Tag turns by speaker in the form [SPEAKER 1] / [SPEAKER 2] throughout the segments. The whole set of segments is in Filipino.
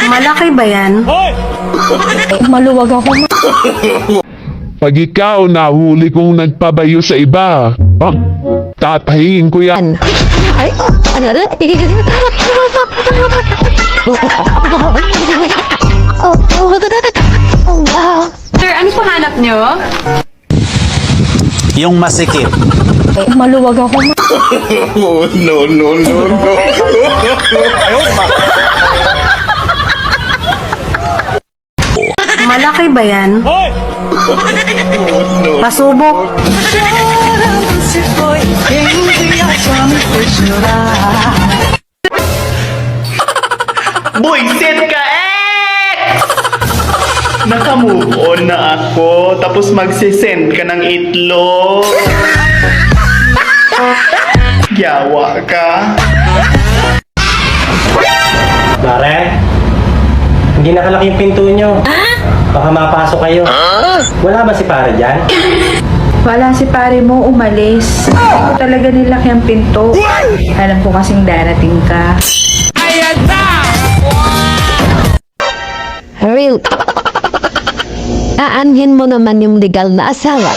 [SPEAKER 1] Malaki ba yan?
[SPEAKER 2] Maluwag ako.
[SPEAKER 3] Pag ikaw nahuli kong nagpabayo sa iba, tatahiin ko yan.
[SPEAKER 2] Ay, ano na?
[SPEAKER 1] Sir, ano po hanap nyo?
[SPEAKER 4] Yung masikip.
[SPEAKER 2] Maluwag ako.
[SPEAKER 1] Malaki ba yan? Pasubok.
[SPEAKER 5] Buisit ka, Naka-move on na ako, tapos magsisend ka ng itlog. Yawa ka.
[SPEAKER 6] Mare, hindi nakalaki yung pinto nyo. Baka mapasok kayo. Wala ba si pare dyan?
[SPEAKER 7] Wala si pare mo, umalis. Hindi ko talaga nilaki ang pinto. Alam ko kasing darating ka.
[SPEAKER 2] Real. Aanhin mo naman yung legal na asawa.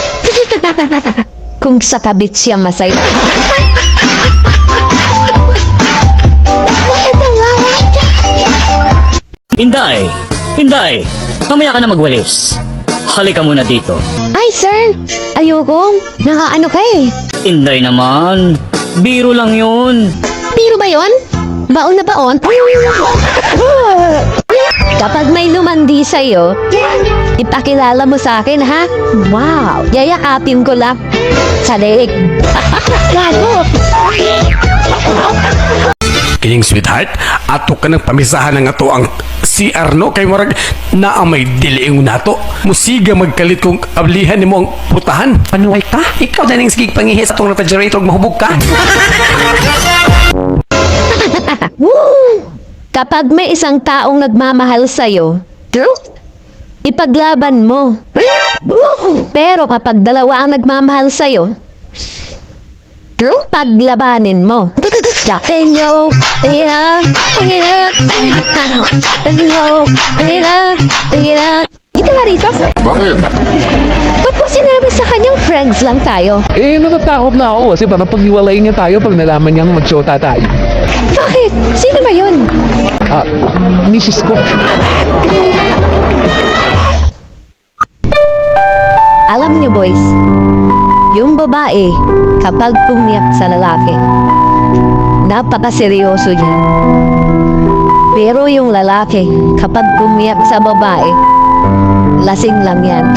[SPEAKER 2] Kung sa kabit siya masaya.
[SPEAKER 8] Inday! Inday! Mamaya ka na magwalis. Halika muna dito.
[SPEAKER 2] Ay, sir! Ayoko. Nakaano ka eh.
[SPEAKER 8] Inday naman. Biro lang yun.
[SPEAKER 2] Biro ba yun? Baon na baon? Kapag may lumandi sa'yo, ipakilala mo sa akin, ha? Wow! Yayakapin ko lang. Sa leeg. Gago!
[SPEAKER 9] Kayong sweetheart, ato ka ng pamisahan ng ato ang CR no kay marag na ang may diliing nato. Musiga magkalit kung ablihan ni mo ang putahan. Panuway ka? Ikaw na ning sigig pangihi sa itong refrigerator mahubog ka.
[SPEAKER 2] Woo! Kapag may isang taong nagmamahal sa'yo, ipaglaban mo. Pero kapag dalawa ang nagmamahal sa'yo, paglabanin mo. Hello, Ito nga rito.
[SPEAKER 3] Bakit?
[SPEAKER 2] Ba't po sinabi sa kanyang friends lang tayo?
[SPEAKER 3] Natatakot na ako kasi parang pag-iwalay niya tayo pag nalaman niyang mag-shota tayo.
[SPEAKER 2] Bakit? Sino ba yun?
[SPEAKER 3] Misis ko.
[SPEAKER 2] Alam niyo boys, yung babae kapag pumiyak sa lalaki, napakaseryoso niya. Pero yung lalaki kapag pumiyak sa babae, lasing lang yan.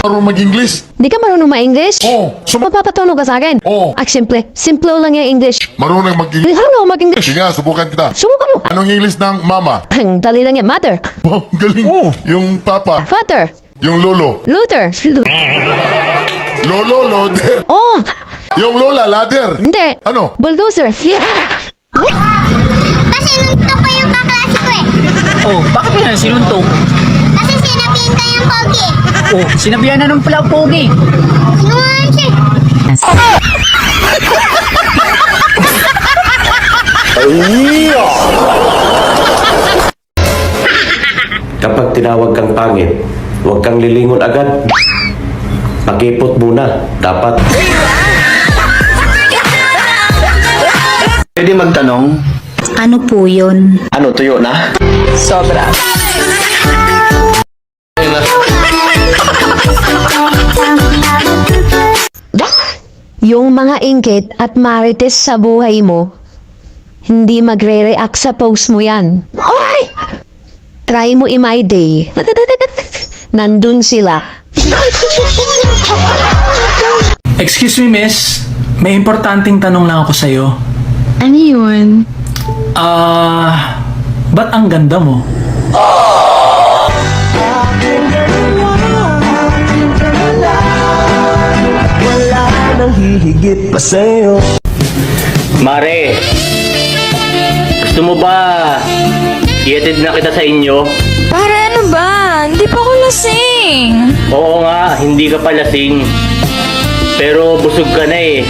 [SPEAKER 10] Marunong mag-English?
[SPEAKER 2] Di ka marunong ma-English?
[SPEAKER 10] Oo.
[SPEAKER 2] Mapapatunog ka sa akin?
[SPEAKER 10] Oo.
[SPEAKER 2] Simple. Simple lang yung English.
[SPEAKER 10] Marunong mag-English?
[SPEAKER 2] Marunong mag-English.
[SPEAKER 10] Sige nga, subukan kita.
[SPEAKER 2] Subukan mo.
[SPEAKER 10] Anong English ng mama?
[SPEAKER 2] Ang dali lang yan. Mother.
[SPEAKER 10] Oh, galing. Yung papa.
[SPEAKER 2] Father.
[SPEAKER 10] Yung lolo.
[SPEAKER 2] Luther.
[SPEAKER 10] Lolo, loader.
[SPEAKER 2] Oh!
[SPEAKER 10] Yung lola, ladder.
[SPEAKER 2] Hindi.
[SPEAKER 10] Ano?
[SPEAKER 2] Bulldozer.
[SPEAKER 11] Kasi nuntok ko yung kaklase ko eh.
[SPEAKER 8] Oh, bakit ka na sinuntok?
[SPEAKER 11] Kasi sinabihin ka yung pogi.
[SPEAKER 8] Oh, sinabihan na nung pala pogi.
[SPEAKER 11] Sinungaling siya.
[SPEAKER 6] Kapag tinawag kang pangit, huwag kang lilingon agad. Pakipot muna, dapat.
[SPEAKER 4] Pwede magtanong,
[SPEAKER 7] Ano po yun?
[SPEAKER 4] ano tuyo na?
[SPEAKER 7] Sobra.
[SPEAKER 2] Yung mga inggit at marites sa buhay mo, hindi magre-react sa post mo yan. Oy! Try mo i-my day. Nandun sila.
[SPEAKER 12] Excuse me, miss. May importanteng tanong lang ako sa'yo.
[SPEAKER 7] Ano yun?
[SPEAKER 12] Ba't ang ganda mo?
[SPEAKER 6] Wala nang hihigit pa sa'yo.
[SPEAKER 5] Mare, gusto mo ba iatid na kita sa inyo?
[SPEAKER 2] Para ano ba? Hindi pa ako lasing.
[SPEAKER 5] Oo nga, hindi ka pa lasing. Pero busog ka na eh.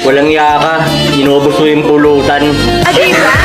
[SPEAKER 6] Walang iya ka. Inubos mo yung pulutan.
[SPEAKER 7] Ah, diba?